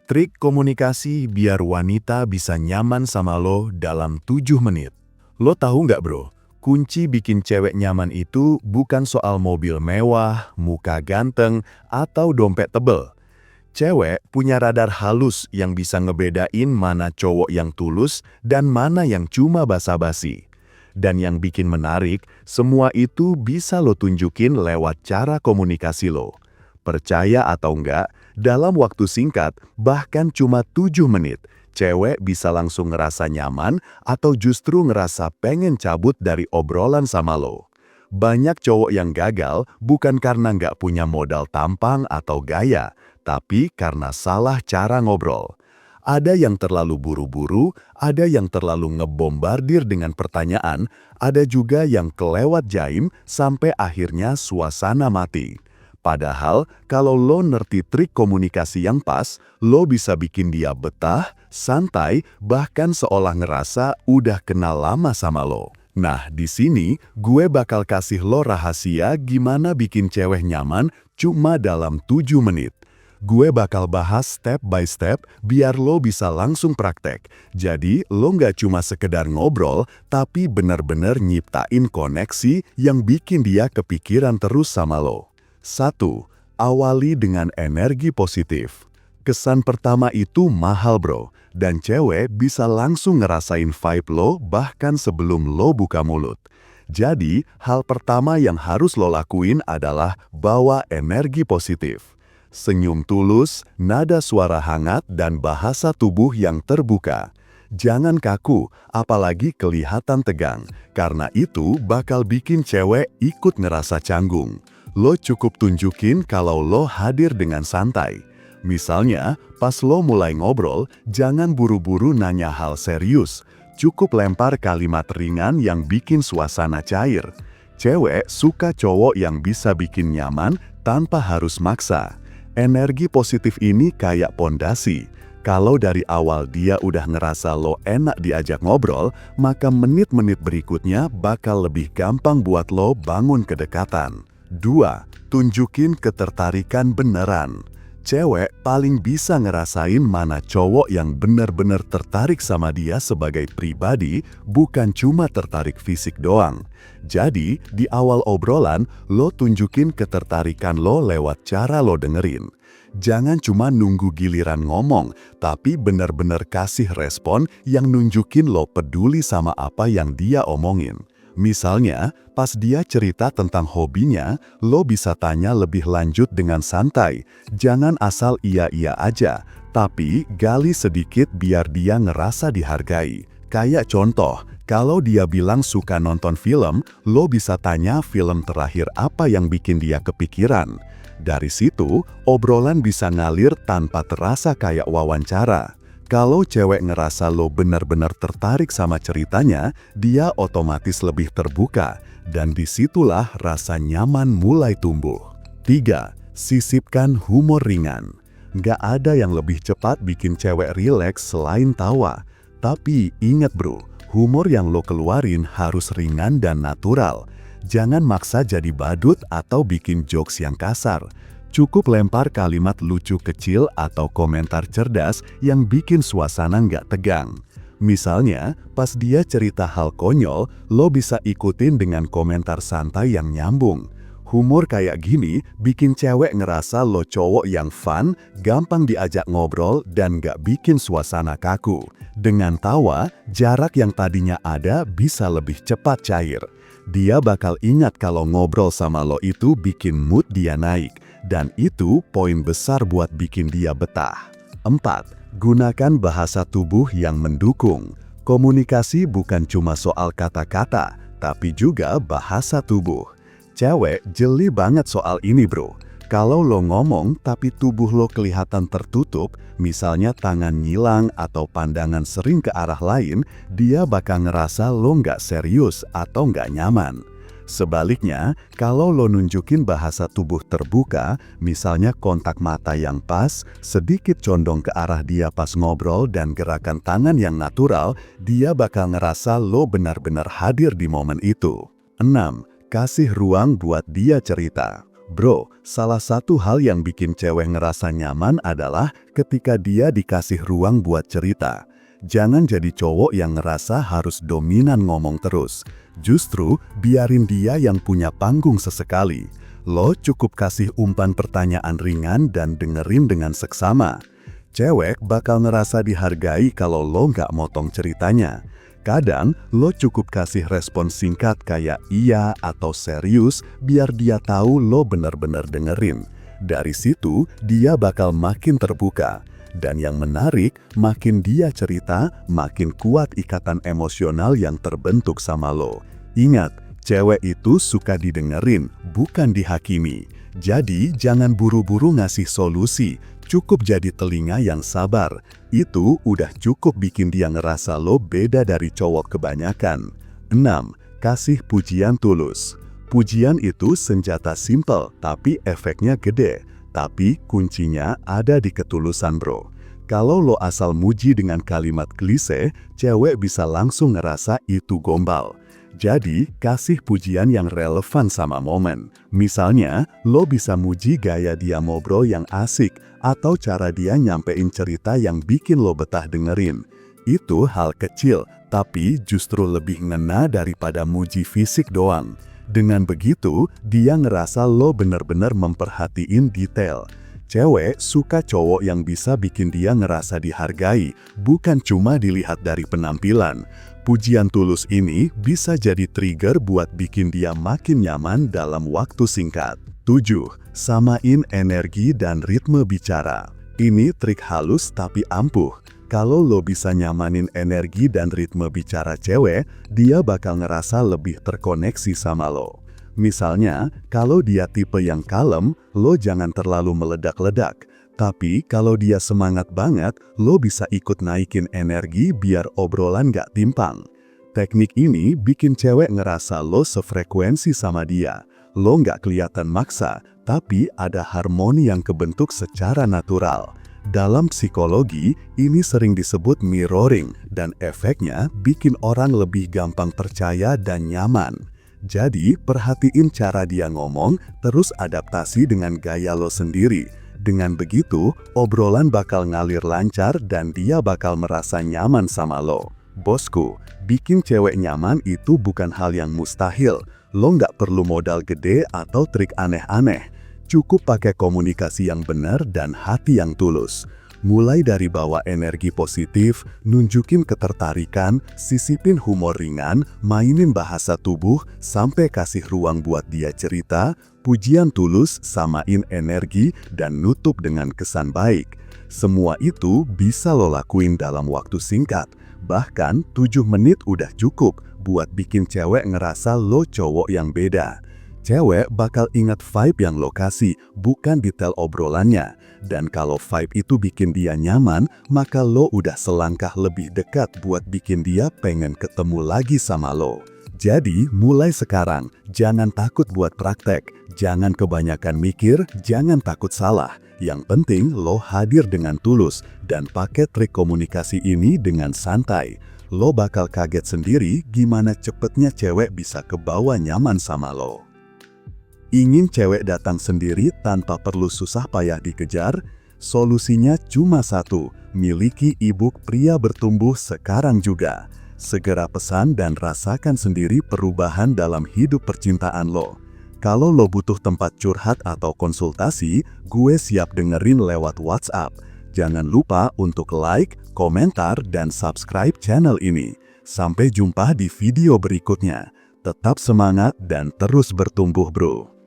Trik komunikasi biar wanita bisa nyaman sama lo dalam 7 menit. Lo tahu nggak bro, kunci bikin cewek nyaman itu bukan soal mobil mewah, muka ganteng, atau dompet tebel. Cewek punya radar halus yang bisa ngebedain mana cowok yang tulus dan mana yang cuma basa-basi. Dan yang bikin menarik, semua itu bisa lo tunjukin lewat cara komunikasi lo. Percaya atau enggak, dalam waktu singkat, bahkan cuma 7 menit, cewek bisa langsung ngerasa nyaman atau justru ngerasa pengen cabut dari obrolan sama lo. Banyak cowok yang gagal bukan karena nggak punya modal tampang atau gaya, tapi karena salah cara ngobrol. Ada yang terlalu buru-buru, ada yang terlalu ngebombardir dengan pertanyaan, ada juga yang kelewat jaim sampai akhirnya suasana mati. Padahal, kalau lo ngerti trik komunikasi yang pas, lo bisa bikin dia betah, santai, bahkan seolah ngerasa udah kenal lama sama lo. Nah, di sini gue bakal kasih lo rahasia gimana bikin cewek nyaman cuma dalam 7 menit. Gue bakal bahas step by step biar lo bisa langsung praktek. Jadi, lo nggak cuma sekedar ngobrol, tapi benar-benar nyiptain koneksi yang bikin dia kepikiran terus sama lo. 1. Awali dengan energi positif. Kesan pertama itu mahal bro, dan cewek bisa langsung ngerasain vibe lo bahkan sebelum lo buka mulut. Jadi, hal pertama yang harus lo lakuin adalah bawa energi positif. Senyum tulus, nada suara hangat, dan bahasa tubuh yang terbuka. Jangan kaku, apalagi kelihatan tegang, karena itu bakal bikin cewek ikut ngerasa canggung. Lo cukup tunjukin kalau lo hadir dengan santai. Misalnya, pas lo mulai ngobrol, jangan buru-buru nanya hal serius. Cukup lempar kalimat ringan yang bikin suasana cair. Cewek suka cowok yang bisa bikin nyaman tanpa harus maksa. Energi positif ini kayak pondasi. Kalau dari awal dia udah ngerasa lo enak diajak ngobrol, maka menit-menit berikutnya bakal lebih gampang buat lo bangun kedekatan. 2. Tunjukin ketertarikan beneran. Cewek paling bisa ngerasain mana cowok yang benar-benar tertarik sama dia sebagai pribadi, bukan cuma tertarik fisik doang. Jadi, di awal obrolan, lo tunjukin ketertarikan lo lewat cara lo dengerin. Jangan cuma nunggu giliran ngomong, tapi benar-benar kasih respon yang nunjukin lo peduli sama apa yang dia omongin. Misalnya, pas dia cerita tentang hobinya, lo bisa tanya lebih lanjut dengan santai. Jangan asal iya-iya aja, tapi gali sedikit biar dia ngerasa dihargai. Kayak contoh, kalau dia bilang suka nonton film, lo bisa tanya film terakhir apa yang bikin dia kepikiran. Dari situ, obrolan bisa ngalir tanpa terasa kayak wawancara. Kalau cewek ngerasa lo benar-benar tertarik sama ceritanya, dia otomatis lebih terbuka, dan disitulah rasa nyaman mulai tumbuh. 3. Sisipkan humor ringan. Nggak ada yang lebih cepat bikin cewek rileks selain tawa. Tapi ingat bro, humor yang lo keluarin harus ringan dan natural. Jangan maksa jadi badut atau bikin jokes yang kasar. Cukup lempar kalimat lucu kecil atau komentar cerdas yang bikin suasana nggak tegang. Misalnya, pas dia cerita hal konyol, lo bisa ikutin dengan komentar santai yang nyambung. Humor kayak gini bikin cewek ngerasa lo cowok yang fun, gampang diajak ngobrol, dan nggak bikin suasana kaku. Dengan tawa, jarak yang tadinya ada bisa lebih cepat cair. Dia bakal ingat kalau ngobrol sama lo itu bikin mood dia naik, dan itu poin besar buat bikin dia betah. 4. Gunakan bahasa tubuh yang mendukung. Komunikasi bukan cuma soal kata-kata, tapi juga bahasa tubuh. Cewek jeli banget soal ini bro. Kalau lo ngomong tapi tubuh lo kelihatan tertutup, misalnya tangan nyilang atau pandangan sering ke arah lain, dia bakal ngerasa lo nggak serius atau nggak nyaman. Sebaliknya, kalau lo nunjukin bahasa tubuh terbuka, misalnya kontak mata yang pas, sedikit condong ke arah dia pas ngobrol dan gerakan tangan yang natural, dia bakal ngerasa lo benar-benar hadir di momen itu. 6. Kasih ruang buat dia cerita. Bro, salah satu hal yang bikin cewek ngerasa nyaman adalah ketika dia dikasih ruang buat cerita. Jangan jadi cowok yang ngerasa harus dominan ngomong terus. Justru, biarin dia yang punya panggung sesekali. Lo cukup kasih umpan pertanyaan ringan dan dengerin dengan seksama. Cewek bakal ngerasa dihargai kalau lo nggak motong ceritanya. Kadang, lo cukup kasih respon singkat kayak iya atau serius biar dia tahu lo benar-benar dengerin. Dari situ, dia bakal makin terbuka. Dan yang menarik, makin dia cerita, makin kuat ikatan emosional yang terbentuk sama lo. Ingat, cewek itu suka didengerin, bukan dihakimi. Jadi, jangan buru-buru ngasih solusi. Cukup jadi telinga yang sabar. Itu udah cukup bikin dia ngerasa lo beda dari cowok kebanyakan. 6. Kasih pujian tulus. Pujian itu senjata simpel, tapi efeknya gede. Tapi kuncinya ada di ketulusan, bro. Kalau lo asal muji dengan kalimat klise, cewek bisa langsung ngerasa itu gombal. Jadi, kasih pujian yang relevan sama momen. Misalnya, lo bisa muji gaya dia ngobrol yang asik, atau cara dia nyampein cerita yang bikin lo betah dengerin. Itu hal kecil, tapi justru lebih ngena daripada muji fisik doang. Dengan begitu, dia ngerasa lo bener-bener memperhatiin detail. Cewek suka cowok yang bisa bikin dia ngerasa dihargai, bukan cuma dilihat dari penampilan. Pujian tulus ini bisa jadi trigger buat bikin dia makin nyaman dalam waktu singkat. 7. Samain energi dan ritme bicara. Ini trik halus tapi ampuh. Kalau lo bisa nyamanin energi dan ritme bicara cewek, dia bakal ngerasa lebih terkoneksi sama lo. Misalnya, kalau dia tipe yang kalem, lo jangan terlalu meledak-ledak. Tapi kalau dia semangat banget, lo bisa ikut naikin energi biar obrolan gak timpang. Teknik ini bikin cewek ngerasa lo sefrekuensi sama dia. Lo nggak kelihatan maksa, tapi ada harmoni yang kebentuk secara natural. Dalam psikologi, ini sering disebut mirroring, dan efeknya bikin orang lebih gampang percaya dan nyaman. Jadi, perhatiin cara dia ngomong, terus adaptasi dengan gaya lo sendiri. Dengan begitu, obrolan bakal ngalir lancar dan dia bakal merasa nyaman sama lo. Bosku, bikin cewek nyaman itu bukan hal yang mustahil. Lo nggak perlu modal gede atau trik aneh-aneh. Cukup pakai komunikasi yang benar dan hati yang tulus. Mulai dari bawa energi positif, nunjukin ketertarikan, sisipin humor ringan, mainin bahasa tubuh, sampai kasih ruang buat dia cerita, pujian tulus, samain energi, dan nutup dengan kesan baik. Semua itu bisa lo lakuin dalam waktu singkat. Bahkan 7 menit udah cukup buat bikin cewek ngerasa lo cowok yang beda. Cewek bakal ingat vibe yang lo kasih, bukan detail obrolannya. Dan kalau vibe itu bikin dia nyaman, maka lo udah selangkah lebih dekat buat bikin dia pengen ketemu lagi sama lo. Jadi, mulai sekarang, jangan takut buat praktek. Jangan kebanyakan mikir, jangan takut salah. Yang penting lo hadir dengan tulus dan pakai trik komunikasi ini dengan santai. Lo bakal kaget sendiri gimana cepetnya cewek bisa kebawa nyaman sama lo. Ingin cewek datang sendiri tanpa perlu susah payah dikejar? Solusinya cuma satu, miliki e-book Pria Bertumbuh sekarang juga. Segera pesan dan rasakan sendiri perubahan dalam hidup percintaan lo. Kalau lo butuh tempat curhat atau konsultasi, gue siap dengerin lewat WhatsApp. Jangan lupa untuk like, komentar, dan subscribe channel ini. Sampai jumpa di video berikutnya. Tetap semangat dan terus bertumbuh, bro.